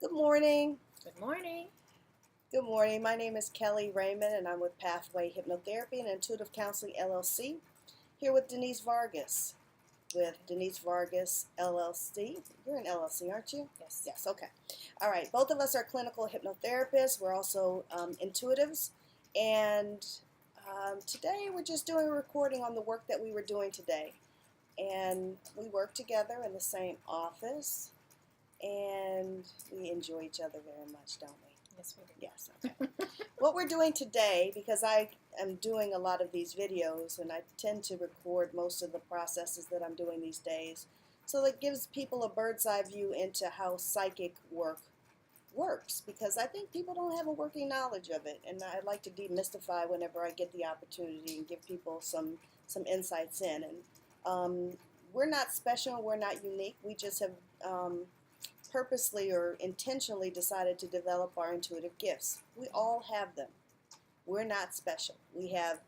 Good morning. Good morning. Good morning. My name is Keli Raymond, and I'm with Pathway Hypnotherapy and Intuitive Counseling LLC. Here with Denise Vargas, with Denise Vargas LLC. You're an LLC, aren't you? Yes. Yes. Okay. All right. Both of us are clinical hypnotherapists. We're also intuitives, and today we're just doing a recording on the work that we were doing today, and we work together in the same office. And we enjoy each other very much, don't we? Yes, we do. Yes, okay. What we're doing today, because I am doing a lot of these videos and I tend to record most of the processes that I'm doing these days, so it gives people a bird's eye view into how psychic work works, because I think people don't have a working knowledge of it, and I like to demystify whenever I get the opportunity and give people some insights in. And we're not special, we're not unique, we just have purposely or intentionally decided to develop our intuitive gifts. We all have them. We're not special. We have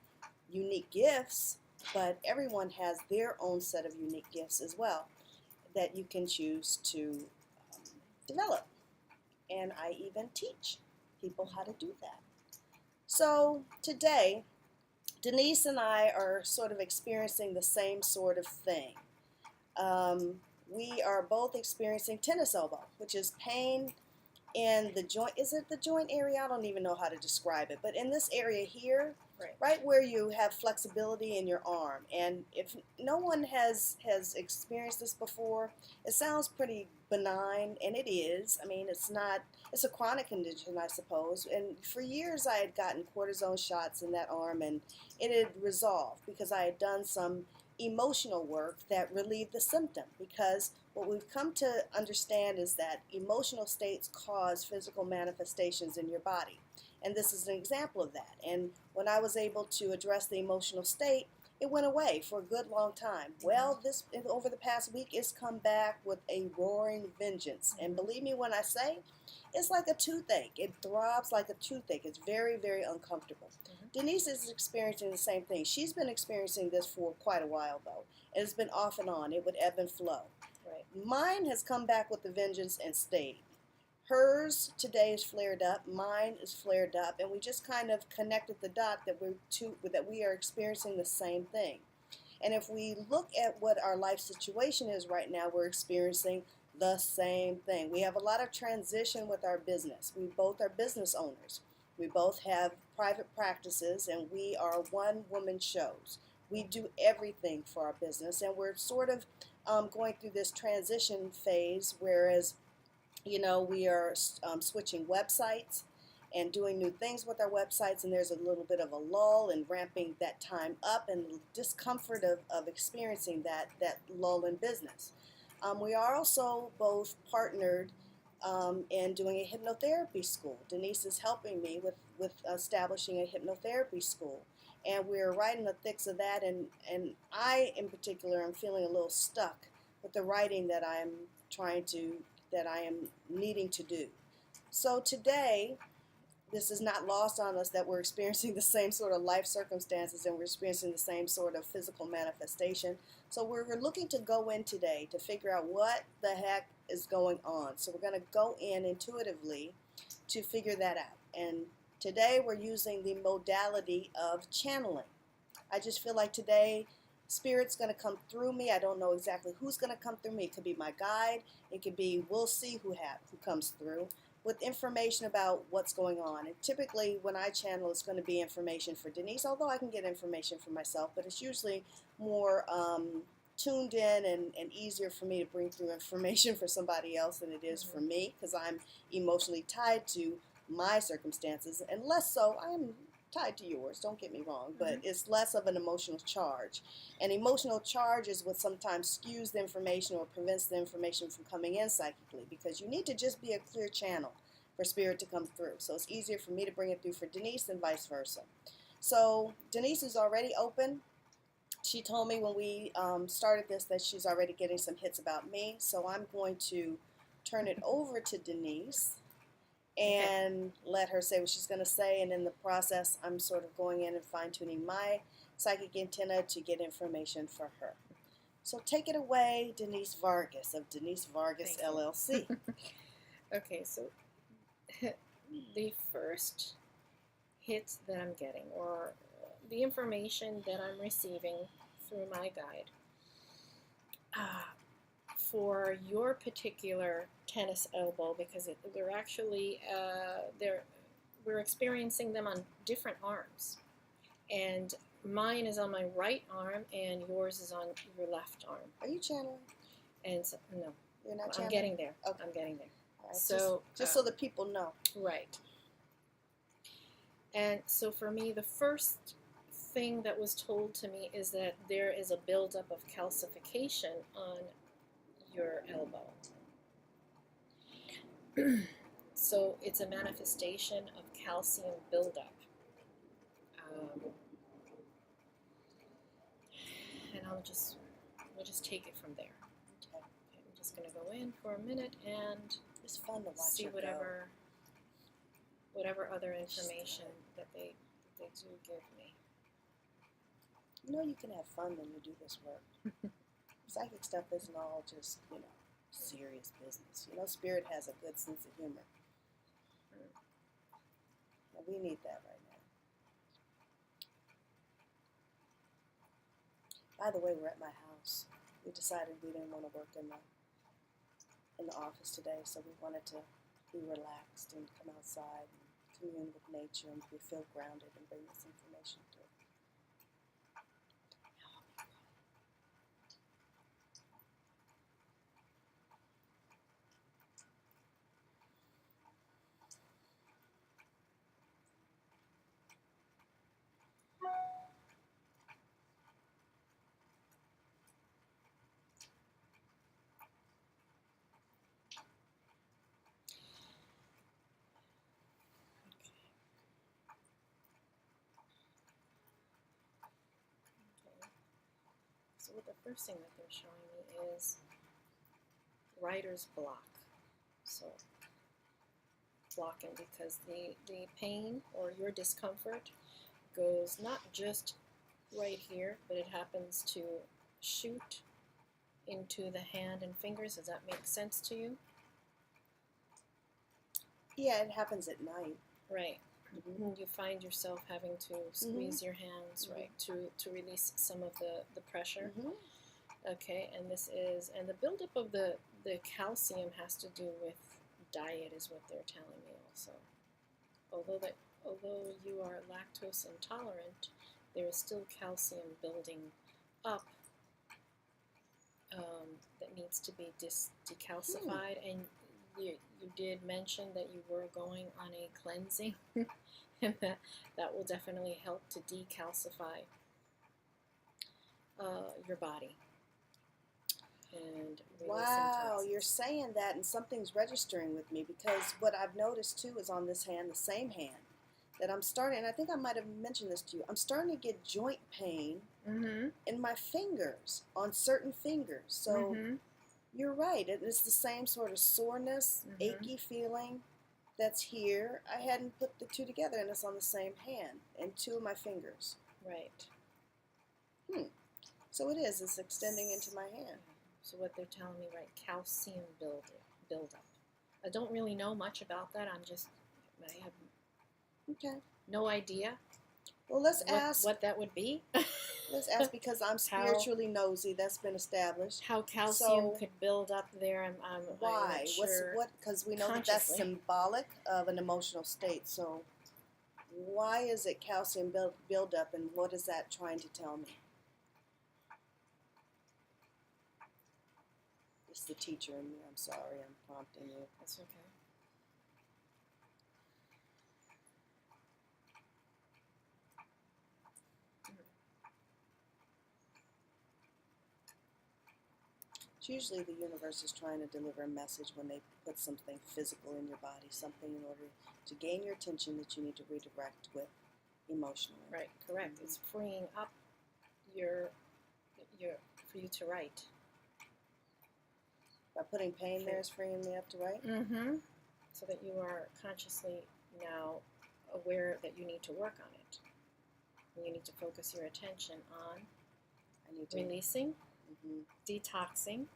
unique gifts, but everyone has their own set of unique gifts as well that you can choose to develop. And I even teach people how to do that. So today, Denise and I are sort of experiencing the same sort of thing. We are both experiencing tennis elbow, which is pain in the joint. Is it the joint area? I don't even know how to describe it. But in this area here, right where you have flexibility in your arm. And if no one has experienced this before, it sounds pretty benign, and it is. I mean, it's a chronic condition, I suppose. And for years I had gotten cortisone shots in that arm, and it had resolved because I had done some emotional work that relieved the symptom. Because what we've come to understand is that emotional states cause physical manifestations in your body. And this is an example of that. And when I was able to address the emotional state, it went away for a good long time. Well, this over the past week, it's come back with a roaring vengeance. And believe me when I say, it's like a toothache. It throbs like a toothache. It's very, very uncomfortable. Denise is experiencing the same thing. She's been experiencing this for quite a while, though. And it's been off and on. It would ebb and flow. Right. Mine has come back with a vengeance and stayed. Hers today is flared up. Mine is flared up. And we just kind of connected the dot that we are experiencing the same thing. And if we look at what our life situation is right now, we're experiencing the same thing. We have a lot of transition with our business. We both are business owners. We both have private practices, and we are one-woman shows. We do everything for our business, and we're sort of going through this transition phase, whereas, we are switching websites and doing new things with our websites, and there's a little bit of a lull and ramping that time up, and the discomfort of experiencing that lull in business. We are also both partnered in doing a hypnotherapy school. Denise is helping me with establishing a hypnotherapy school, and we're right in the thicks of that, and I in particular am feeling a little stuck with the writing that I am needing to do. So today, this is not lost on us that we're experiencing the same sort of life circumstances, and we're experiencing the same sort of physical manifestation. So we're looking to go in today to figure out what the heck is going on. So we're going to go in intuitively to figure that out. And today we're using the modality of channeling. I just feel like today Spirit's going to come through me. I don't know exactly who's going to come through me. It could be my guide. It could be, we'll see who comes through, with information about what's going on. And typically when I channel, it's going to be information for Denise, although I can get information for myself, but it's usually more tuned in and easier for me to bring through information for somebody else than it is for me, because I'm emotionally tied to my circumstances, and less so, I am tied to yours, don't get me wrong, but it's less of an emotional charge. And emotional charge is what sometimes skews the information or prevents the information from coming in psychically, because you need to just be a clear channel for Spirit to come through. So it's easier for me to bring it through for Denise than vice versa. So Denise is already open. She told me when we started this that she's already getting some hits about me, so I'm going to turn it over to Denise and let her say what she's going to say, and in the process I'm sort of going in and fine-tuning my psychic antenna to get information for her. So take it away, Denise Vargas of Denise Vargas LLC. Okay, so the first hit that I'm getting, or the information that I'm receiving through my guide, for your particular tennis elbow, because they're actually we're experiencing them on different arms, and mine is on my right arm, and yours is on your left arm. Are you channeling? And so, no, you're not channeling? I'm getting there. Okay. I'm getting there. Right. So just so the people know. Right. And so for me, the first thing that was told to me is that there is a buildup of calcification on your elbow. So it's a manifestation of calcium buildup. And we'll just take it from there. Okay. I'm just going to go in for a minute and it's fun to watch see whatever other information that they do give me. You know, you can have fun when you do this work. Psychic stuff isn't all just, serious business. Spirit has a good sense of humor. And we need that right now. By the way, we're at my house. We decided we didn't want to work in the office today, so we wanted to be relaxed and come outside and commune with nature and feel grounded and bring this information through. So the first thing that they're showing me is writer's block. So blocking because the pain or your discomfort goes not just right here, but it happens to shoot into the hand and fingers. Does that make sense to you? Yeah, it happens at night. Right. Mm-hmm. You find yourself having to squeeze your hands, right, to release some of the pressure. Okay, and the buildup of the calcium has to do with diet, is what they're telling me also. Although you are lactose intolerant, there is still calcium building up that needs to be decalcified, and you did mention that you were going on a cleansing, and that will definitely help to decalcify your body. And wow, you're saying that, and something's registering with me, because what I've noticed too is on this hand, the same hand, that I'm starting, and I think I might have mentioned this to you, I'm starting to get joint pain in my fingers, on certain fingers. So you're right, it's the same sort of soreness, achy feeling that's here. I hadn't put the two together, and it's on the same hand, and two of my fingers. Right. So it's extending into my hand. So what they're telling me, right, calcium buildup. I don't really know much about that. I have no idea. Well, let's ask what that would be. Let's ask, because I'm spiritually nosy. That's been established. How calcium could build up there. I'm why? not sure. Because we know that that's symbolic of an emotional state. So why is it calcium build up, and what is that trying to tell me? It's the teacher in me. I'm sorry. I'm prompting you. That's okay. It's usually the universe is trying to deliver a message when they put something physical in your body, something in order to gain your attention that you need to redirect with emotionally. Right, correct. It's freeing up for you to write. By putting pain there is freeing me up to write? So that you are consciously now aware that you need to work on it. And you need to focus your attention on releasing, detoxing,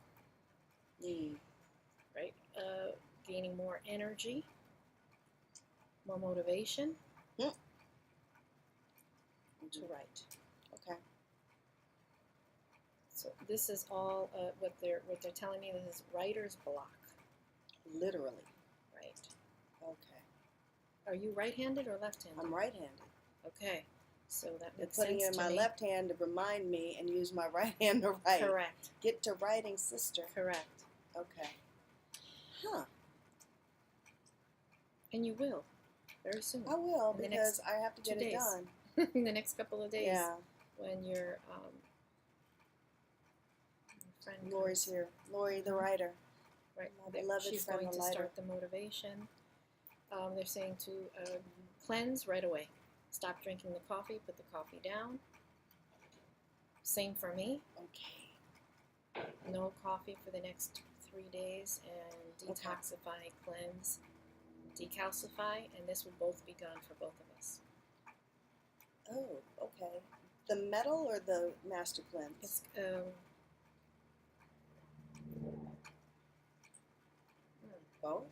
right? gaining more energy, more motivation to write. Okay. So this is all what they're telling me. This is writer's block. Literally. Right. Okay. Are you right-handed or left-handed? I'm right-handed. Okay. So that I'm makes putting sense it in to my me. left hand to remind me and use my right hand to write. Correct. Get to writing, sister. Correct. Okay. Huh. And you will, very soon. I will, in because I have to get it done. In the next couple of days. Yeah. When your friend Lori's comes. here. Lori, the writer. Right. My beloved She's friend, going the to lighter. start the motivation. They're saying to cleanse right away. Stop drinking the coffee. Put the coffee down. Same for me. Okay. No coffee for the next 3 days, and detoxify, cleanse, decalcify, and this will both be gone for both of us. Oh, okay. The metal or the master cleanse? It's both?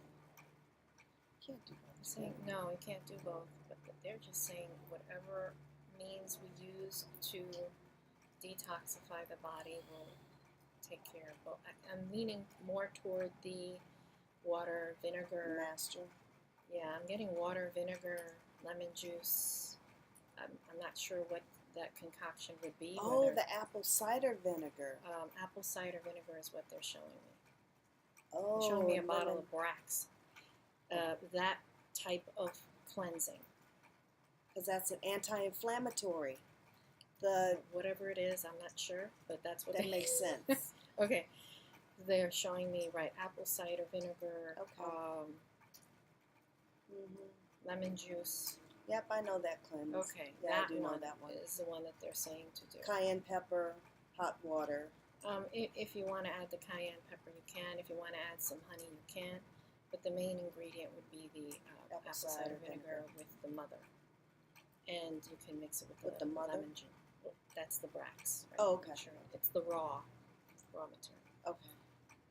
Can't do both. saying no, we can't do both, but they're just saying whatever means we use to detoxify the body will take care of both. I'm leaning more toward the water, vinegar. Master. Yeah, I'm getting water, vinegar, lemon juice. I'm not sure what that concoction would be. Oh, whether, the apple cider vinegar. apple cider vinegar is what they're showing me. Oh, They're showing me a lemon. bottle of Brax. That type of cleansing. Because that's an anti-inflammatory. The Whatever it is, I'm not sure, but that's what that makes sense. Okay. They're showing me, right, apple cider vinegar, Okay. lemon juice. Yep, I know that cleanse. Okay, Yeah, that I do know one that one. is the one that they're saying to do. Cayenne pepper, hot water. If you want to add the cayenne pepper, you can. If you want to add some honey, you can. But the main ingredient would be the apple cider vinegar with the mother. And you can mix it with the mother? lemon juice. Well, that's the Brax. Right? Oh, okay. Sure. It's the raw material. Okay.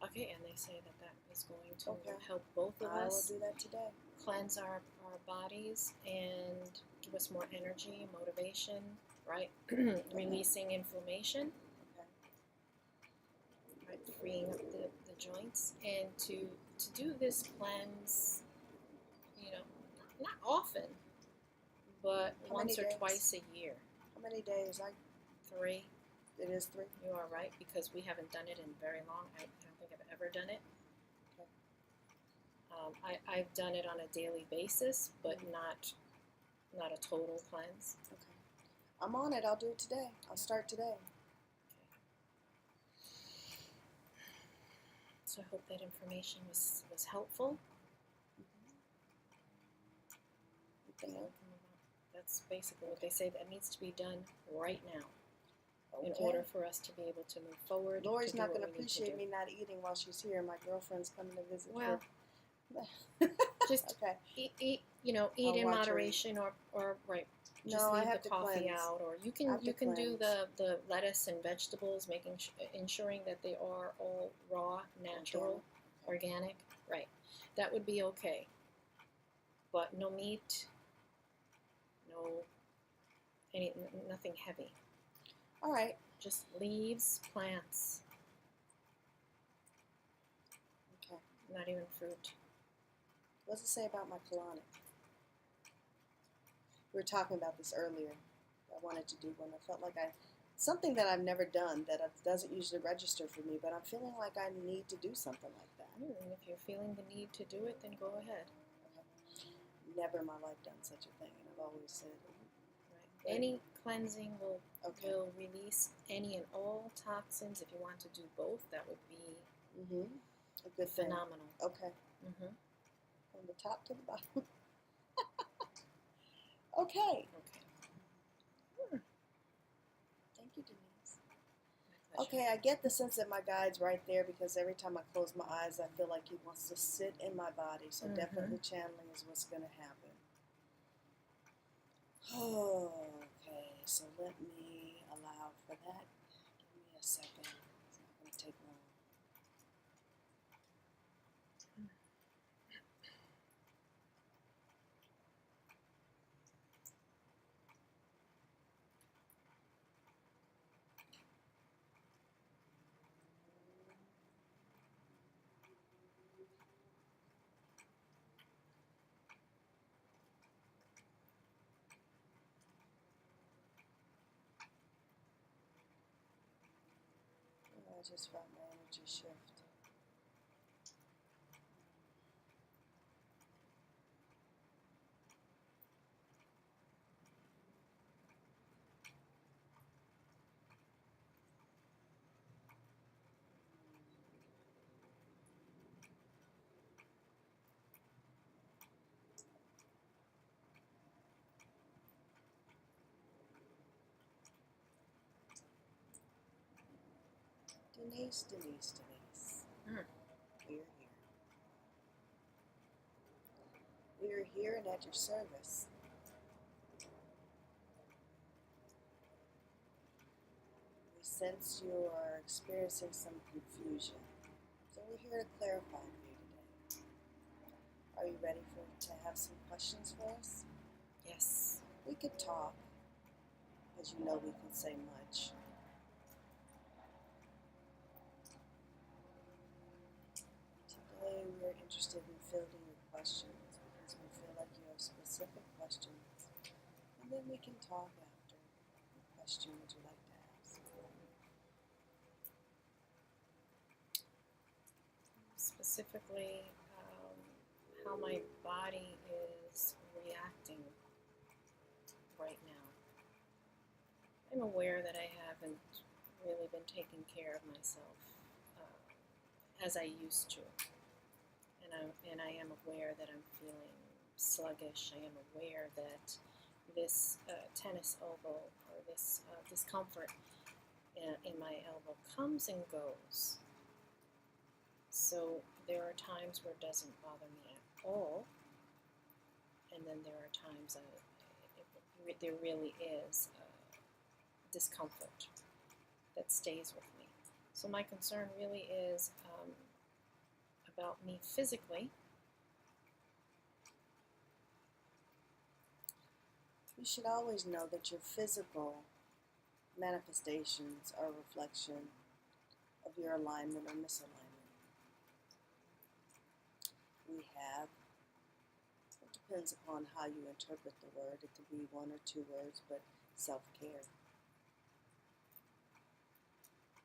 Okay, and they say that is going to help both of I us will do that today. cleanse our bodies and give us more energy, motivation, right? Releasing inflammation, right? Freeing up the joints, and to do this cleanse, not often, but How once many or days? twice a year. How many days? 3. It is 3. You are right, because we haven't done it in very long. I don't think I've ever done it. I've done it on a daily basis, but not a total cleanse. Okay. I'm on it. I'll do it today. I'll start today. So I hope that information was helpful. That's basically what they say. That needs to be done right now in order for us to be able to move forward. Lori's not going to appreciate me not eating while she's here. My girlfriend's coming to visit. Well, just okay. eat in moderation, or right. Just No, leave I have the to coffee cleanse. out, or you can do the lettuce and vegetables, ensuring that they are all raw, natural, organic. Right. That would be okay. But no meat, nothing heavy. All right. Just leaves, plants. Okay. Not even fruit. What does it say about my colonic? We were talking about this earlier. I wanted to do one. I felt like something that I've never done that doesn't usually register for me, but I'm feeling like I need to do something like that. And if you're feeling the need to do it, then go ahead. Okay. Never in my life done such a thing, and I've always said. Right. Any cleansing will release any and all toxins. If you want to do both, that would be a good phenomenal. Thing. Okay. From the top to the bottom. Okay. Thank you, Denise. Okay, I get the sense that my guide's right there, because every time I close my eyes, I feel like he wants to sit in my body. So definitely channeling is what's going to happen. Okay, so let me allow for that. Give me a second. It's not going to take long. I just felt my energy shift. Denise, Denise, Denise. Mm. We're here. We're here and at your service. We sense you are experiencing some confusion, so we're here to clarify for you today. Are you ready to have some questions for us? Yes. We could talk, as you know we can say much. Today we're interested in fielding your questions because we feel like you have specific questions, and then we can talk after. What question would you like to ask? Specifically, how my body is reacting right now. I'm aware that I haven't really been taking care of myself as I used to. And I am aware that I'm feeling sluggish. I am aware that this tennis elbow or this discomfort in my elbow comes and goes. So there are times where it doesn't bother me at all, and then there are times there really is discomfort that stays with me. So my concern really is about me physically. You should always know that your physical manifestations are a reflection of your alignment or misalignment. We have, it depends upon how you interpret the word, it could be one or two words, but self-care.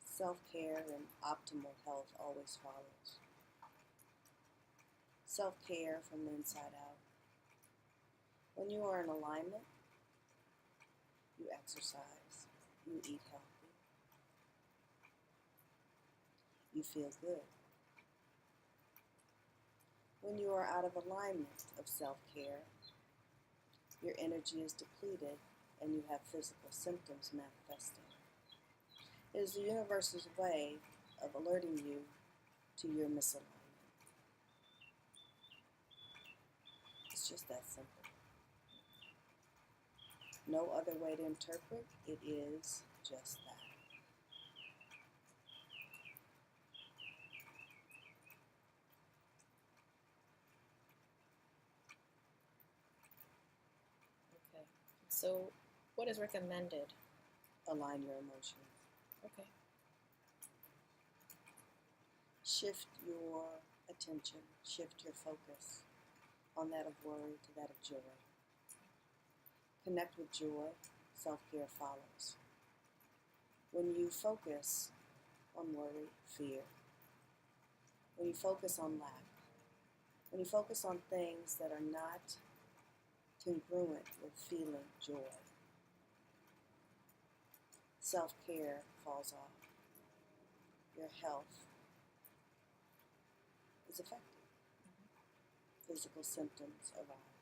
Self-care and optimal health always follows. Self-care from the inside out. When you are in alignment, you exercise, you eat healthy, you feel good. When you are out of alignment of self-care, your energy is depleted and you have physical symptoms manifesting. It is the universe's way of alerting you to your misalignment. It's just that simple. No other way to interpret it, is just that. Okay. So what is recommended? Align your emotions. Okay. Shift your attention, shift your focus on that of worry to that of joy. Connect with joy, self-care follows. When you focus on worry, fear, when you focus on lack, when you focus on things that are not congruent with feeling joy, self-care falls off. Your health is affected. Physical symptoms arise.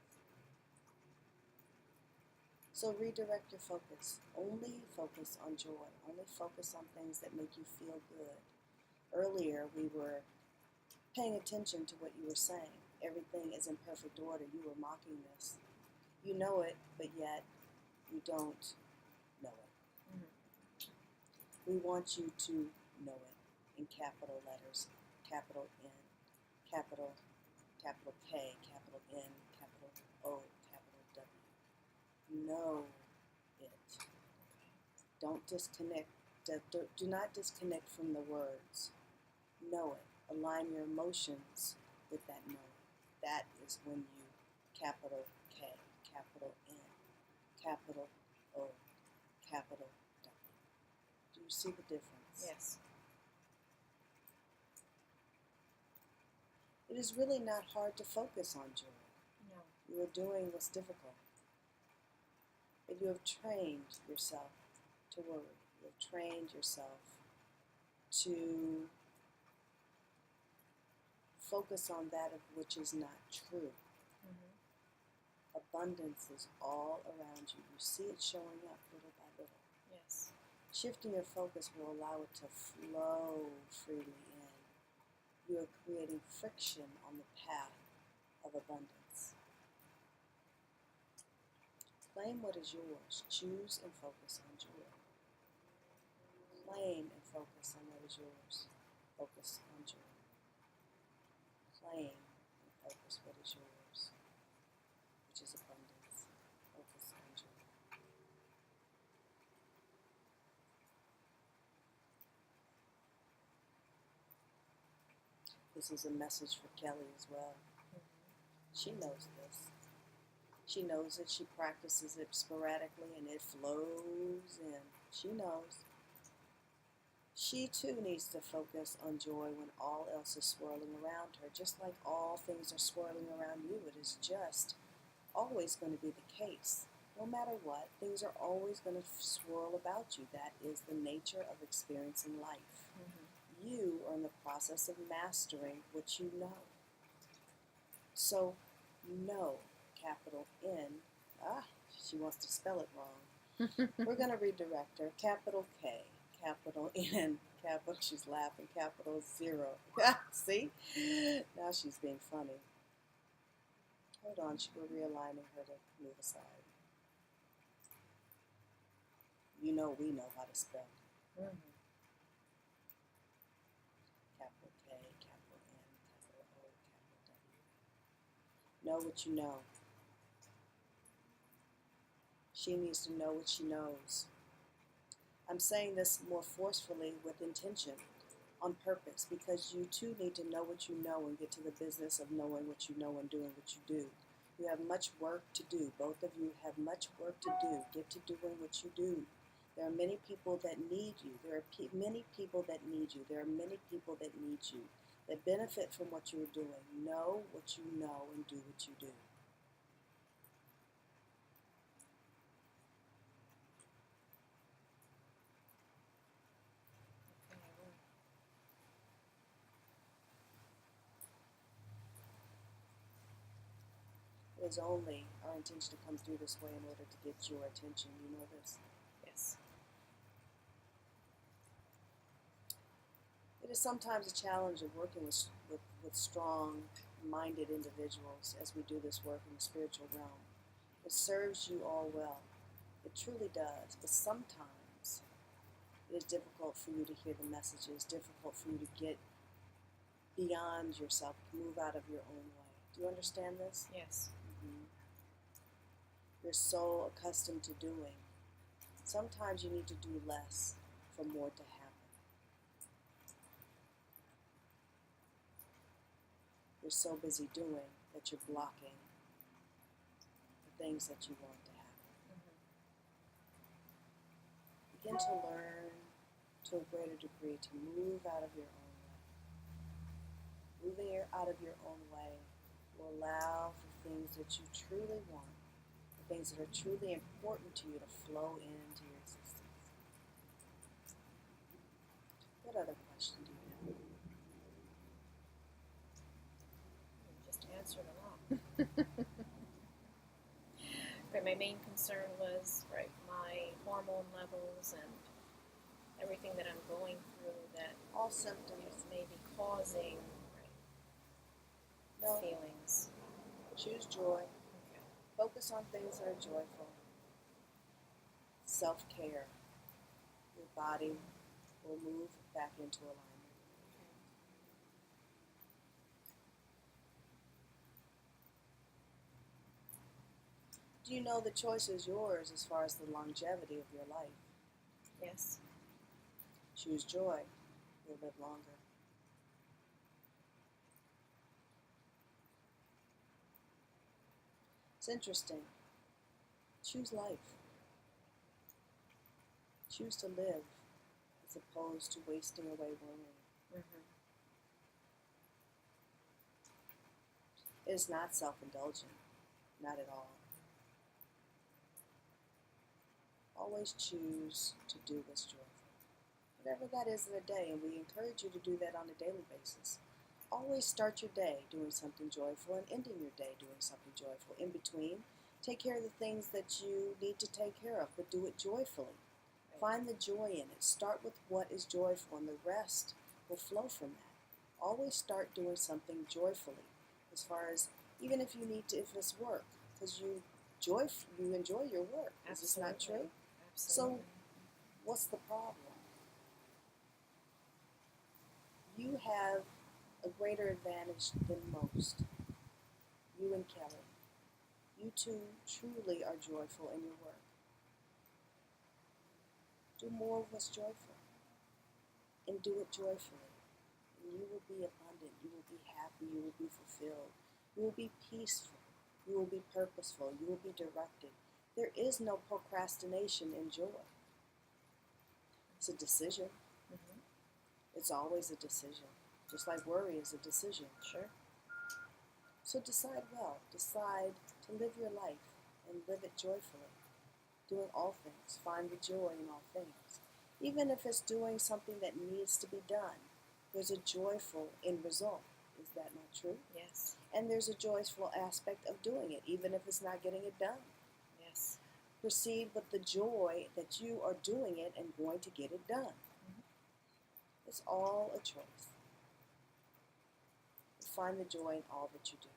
So redirect your focus. Only focus on joy. Only focus on things that make you feel good. Earlier, we were paying attention to what you were saying. Everything is in perfect order. You were mocking this. You know it, but yet you don't know it. Mm-hmm. We want you to know it in capital letters. Capital N, capital K, capital N, capital O, capital W. Know it. Don't disconnect. Do not disconnect from the words. Know it. Align your emotions with that knowing. That is when you capital K, capital N, capital O, capital W. Do you see the difference? Yes. It is really not hard to focus on joy. No. You are doing what's difficult. But you have trained yourself to worry. You have trained yourself to focus on that of which is not true. Mm-hmm. Abundance is all around you. You see it showing up little by little. Yes. Shifting your focus will allow it to flow freely in. You are creating friction on the path of abundance. Claim what is yours. Choose and focus on joy. Claim and focus on what is yours. Focus on joy. Claim and focus what is yours, which is abundance. Focus on joy. This is a message for Keli as well. Mm-hmm. She knows this. She knows it. She practices it sporadically and it flows in. She knows. She too needs to focus on joy when all else is swirling around her. Just like all things are swirling around you, it is just always going to be the case. No matter what, things are always going to swirl about you. That is the nature of experiencing life. Mm-hmm. You are in the process of mastering what you know. So, know, capital N. She wants to spell it wrong. We're going to redirect her. Capital K, capital N, capital, she's laughing, capital 0. See? Now she's being funny. Hold on, we're realigning her to move aside. You know we know how to spell. Mm-hmm. Capital K, capital N, capital O, capital W. Know what you know. She needs to know what she knows. I'm saying this more forcefully with intention, on purpose, because you too need to know what you know and get to the business of knowing what you know and doing what you do. You have much work to do. Both of you have much work to do. Get to doing what you do. There are many people that need you. There are many people that need you. There are many people that need you, that benefit from what you're doing. Know what you know and do what you do. It is only our intention to come through this way in order to get your attention. You know this? Yes. It is sometimes a challenge of working with strong-minded individuals as we do this work in the spiritual realm. It serves you all well. It truly does. But sometimes it is difficult for you to hear the messages, difficult for you to get beyond yourself, move out of your own way. Do you understand this? Yes. Mm-hmm. You're so accustomed to doing. Sometimes you need to do less for more to happen. You're so busy doing that you're blocking the things that you want to happen. Mm-hmm. Begin to learn to a greater degree to move out of your own way. Moving out of your own way will allow for things that you truly want, the things that are truly important to you to flow into your existence. What other question do you have? You just answered a lot. Right, my main concern was my hormone levels and everything that I'm going through that All symptoms. may be causing No. feelings. Choose joy. Okay. Focus on things that are joyful. Self-care. Your body will move back into alignment. Do you know the choice is yours as far as the longevity of your life? Yes. Choose joy. You'll live longer. It's interesting. Choose life. Choose to live as opposed to wasting away worrying. Mm-hmm. is not self-indulgent. Not at all. Always choose to do what's joyful. Whatever that is in a day, and we encourage you to do that on a daily basis. Always start your day doing something joyful and ending your day doing something joyful. In between, take care of the things that you need to take care of, but do it joyfully. Right. Find the joy in it. Start with what is joyful, and the rest will flow from that. Always start doing something joyfully, as far as, even if you need to, if it's work, because you enjoy your work. Is this not true? Absolutely. So, what's the problem? You have a greater advantage than most. You and Kelly. You two truly are joyful in your work. Do more of what's joyful. And do it joyfully. And you will be abundant. You will be happy. You will be fulfilled. You will be peaceful. You will be purposeful. You will be directed. There is no procrastination in joy. It's a decision. Mm-hmm. It's always a decision. Just like worry is a decision. Sure. So decide well. Decide to live your life and live it joyfully. Doing all things. Find the joy in all things. Even if it's doing something that needs to be done, there's a joyful end result. Is that not true? Yes. And there's a joyful aspect of doing it, even if it's not getting it done. Yes. Proceed with the joy that you are doing it and going to get it done. Mm-hmm. It's all a choice. Find the joy in all that you do.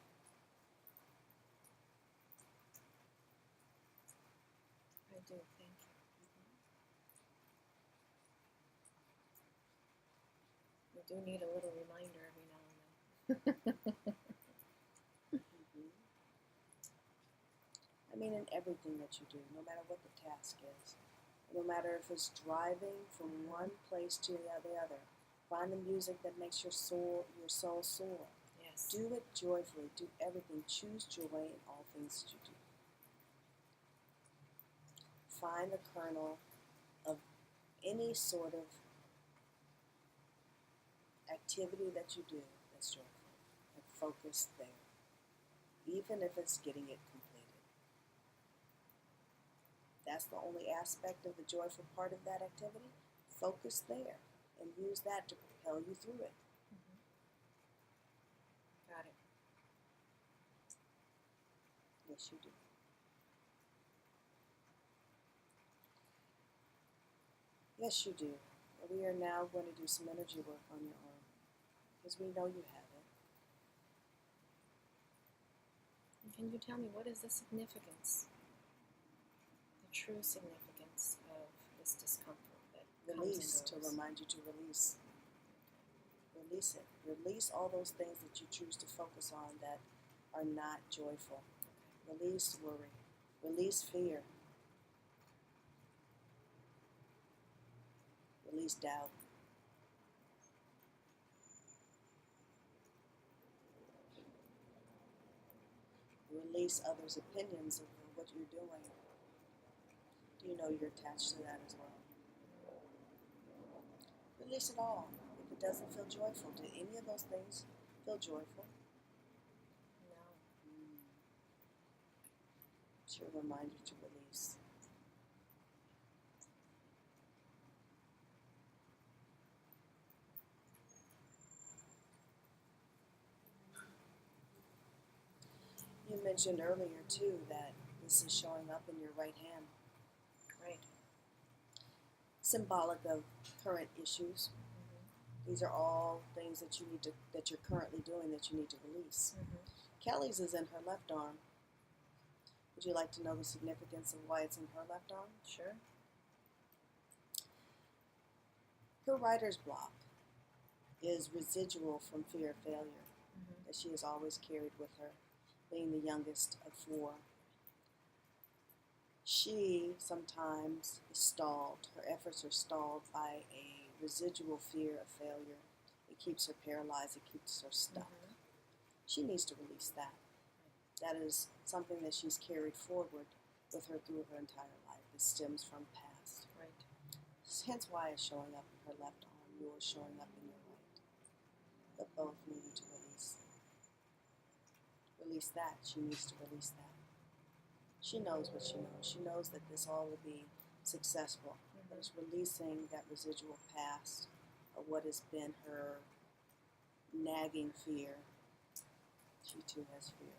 I do, thank you. We do need a little reminder every now and then. I mean, in everything that you do, no matter what the task is, no matter if it's driving from one place to the other, find the music that makes your soul soar. Yes. Do it joyfully. Do everything. Choose joy in all things that you do. Find the kernel of any sort of activity that you do that's joyful, and focus there, even if it's getting it completed. That's the only aspect of the joyful part of that activity. Focus there and use that to propel you through it. Mm-hmm. Got it. Yes, you do. Yes, you do. We are now going to do some energy work on your arm, because we know you have it. And can you tell me, what is the significance, the true significance of this discomfort that Release, comes to and goes? remind you to release. Release it. Release all those things that you choose to focus on that are not joyful. Release worry. Release fear. Release doubt. Release others' opinions of what you're doing. Do you know you're attached to that as well? Release it all. If it doesn't feel joyful, do any of those things feel joyful? No. It's your reminder to release. You mentioned earlier, too, that this is showing up in your right hand. Right. Symbolic of current issues. Mm-hmm. These are all things that that you're currently doing that you need to release. Mm-hmm. Kelly's is in her left arm. Would you like to know the significance of why it's in her left arm? Sure. Her writer's block is residual from fear of failure Mm-hmm. that she has always carried with her, being the youngest of four. She sometimes is stalled. Her efforts are stalled by a residual fear of failure. It keeps her paralyzed. It keeps her stuck. Mm-hmm. She needs to release that. That is something that she's carried forward with her through her entire life. It stems from past. Right. Hence why it's showing up in her left arm. Yours showing up in your right. But both need to release. release that. She needs to release that. She knows what she knows. She knows that this all will be successful. But it's releasing that residual past of what has been her nagging fear. She too has fear.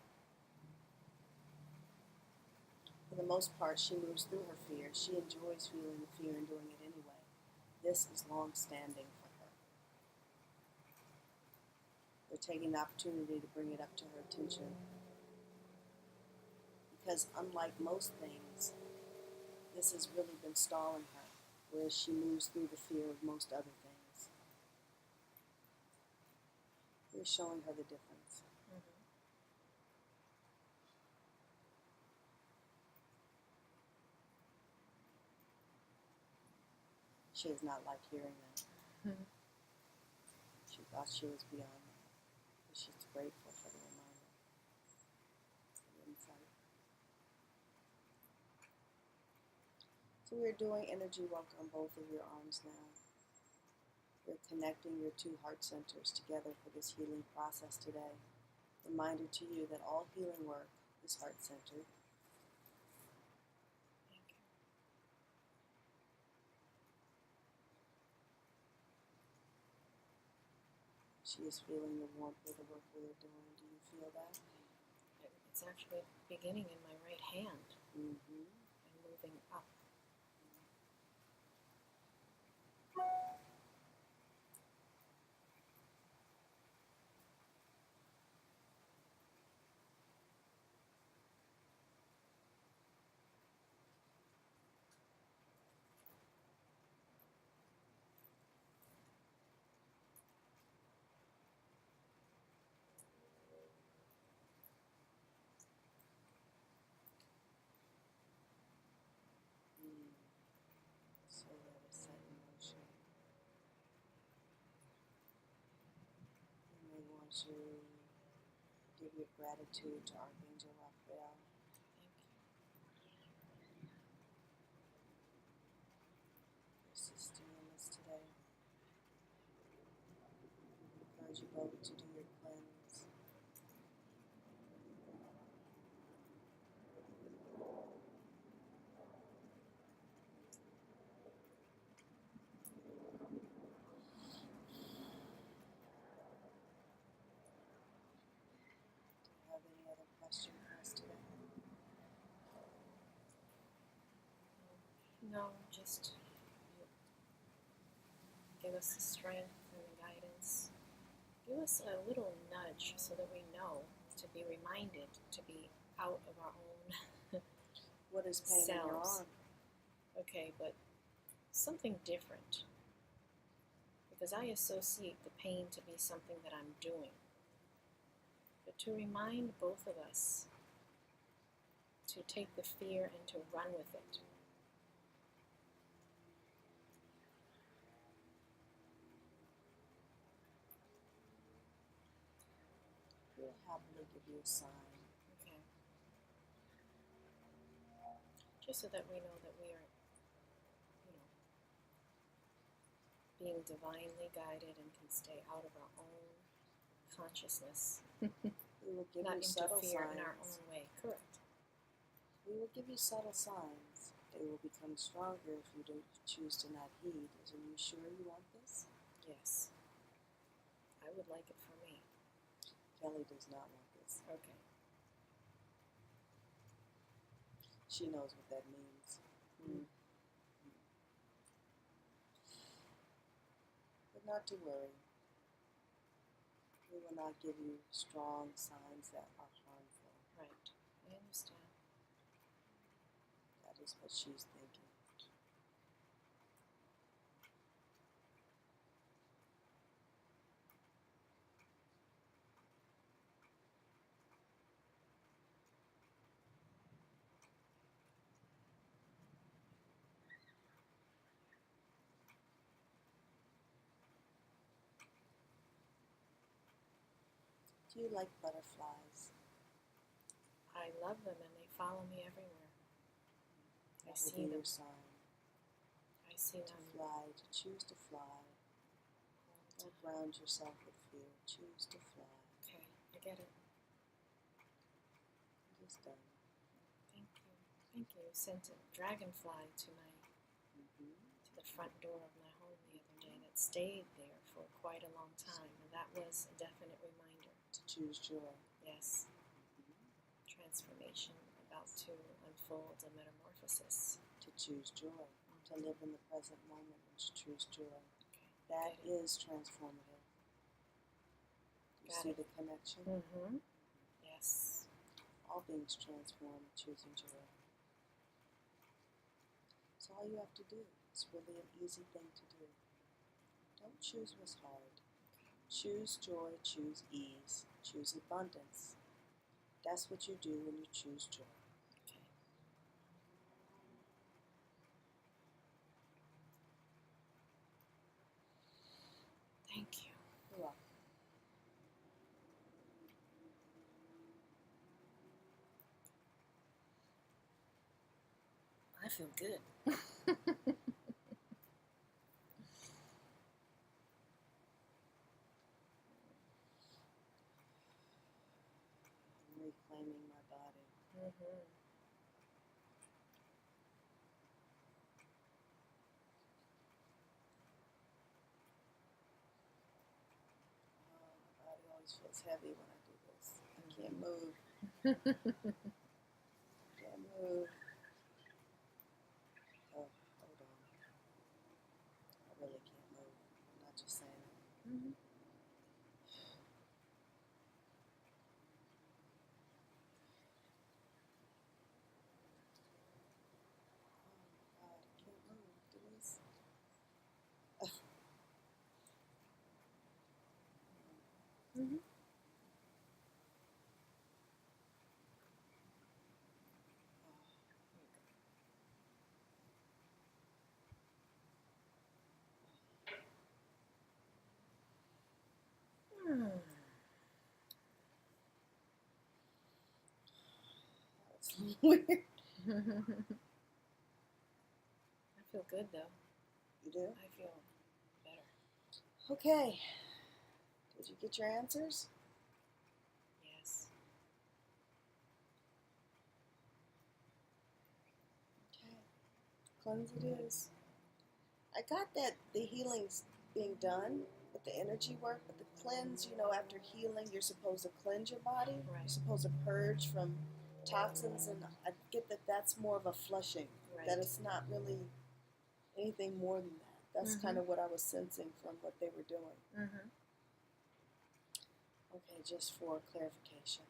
For the most part, she moves through her fear. She enjoys feeling the fear and doing it anyway. This is long-standing for her. They're taking the opportunity to bring it up to her attention. Because unlike most things, this has really been stalling her, whereas she moves through the fear of most other things. We're showing her the difference. She does not like hearing that. She thought she was beyond that. But she's grateful for the reminder, the insight. So we're doing energy work on both of your arms now. We're connecting your two heart centers together for this healing process today. Reminder to you that all healing work is heart-centered. She is feeling the warmth of the work we are doing. Do you feel that? It's actually beginning in my right hand and moving up. So that is set in motion. You may want to give your gratitude to Archangel Raphael. For assisting in this today. Encourage you both to do your cleanse. Have any other question for us today? No, just give us the strength and the guidance. Give us a little nudge so that we know to be reminded to be out of our own What is pain in your selves. arm? Okay, but something different. Because I associate the pain to be something that I'm doing. But to remind both of us to take the fear and to run with it. We'll happily give you a sign. Okay. Just so that we know that we are, being divinely guided and can stay out of our own consciousness. We will give Not you subtle interfere signs. in our own way. Correct. We will give you subtle signs. They will become stronger if you don't choose to not heed. Are you sure you want this? Yes. I would like it for me. Keli does not want this. Okay. She knows what that means. But not to worry. We will not give you strong signs that are harmful. Right. I understand. That is what she's thinking. Do you like butterflies? I love them and they follow me everywhere. I That will see be them. your sign. I see To them. fly, to choose to fly. Don't ground yourself with fear. Choose to fly. Okay, I get it. is done. Thank you. Thank you. You sent a dragonfly to the front door of my home the other day that stayed there for quite a long time, and that was a definite reminder. To choose joy. Yes. Transformation about to unfold, a metamorphosis. To choose joy. To live in the present moment and to choose joy. Okay. That is transformative. You see the connection? Yes. All beings transform choosing joy. So all you have to do. It's really an easy thing to do. Don't choose what's hard. Choose joy, choose ease, choose abundance. That's what you do when you choose joy. Okay. Thank you. You're welcome. I feel good. I'm reclaiming my body. My body always feels heavy when I do this. I can't move. Can't move. Oh, hold on. I really can't move. I'm not just saying it. Oh my God, I can't move. Denise. That's weird. I feel good though. You do? I feel better. Okay. Did you get your answers? Yes. Okay. Cleanse it is. I got that the healing's being done with the energy work, but the cleanse, after healing, you're supposed to cleanse your body. Right. You're supposed to purge from toxins, and I get that that's more of a flushing. Right. That it's not really anything more than that. That's kind of what I was sensing from what they were doing. Okay, just for clarification.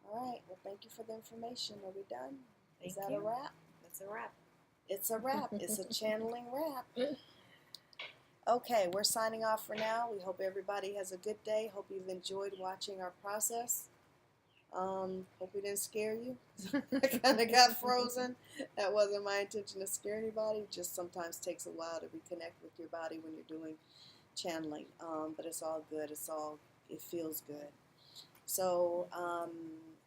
All right, well, thank you for the information. Are we done? Is that a wrap? That's a wrap. It's a wrap. It's a channeling wrap. Okay, we're signing off for now. We hope everybody has a good day. Hope you've enjoyed watching our process. Hope we didn't scare you. I kind of got frozen. That wasn't my intention to scare anybody. It just sometimes takes a while to reconnect with your body when you're doing channeling. But it's all good. It feels good. So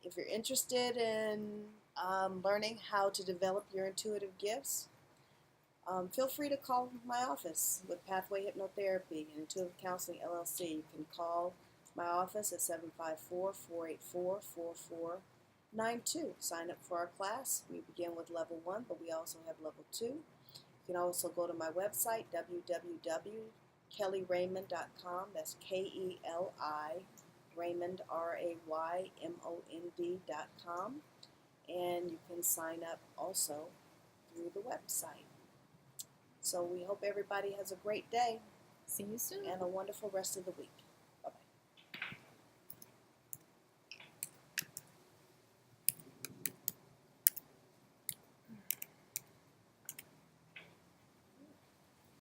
if you're interested in learning how to develop your intuitive gifts, feel free to call my office with Pathway Hypnotherapy and Intuitive Counseling LLC. You can call my office at 754-484-4492. Sign up for our class. We begin with level 1, but we also have level 2. You can also go to my website, www.keliraymond.com. That's Keli Raymond, RAYMOND.com. And you can sign up also through the website. So we hope everybody has a great day See you soon. and a wonderful rest of the week.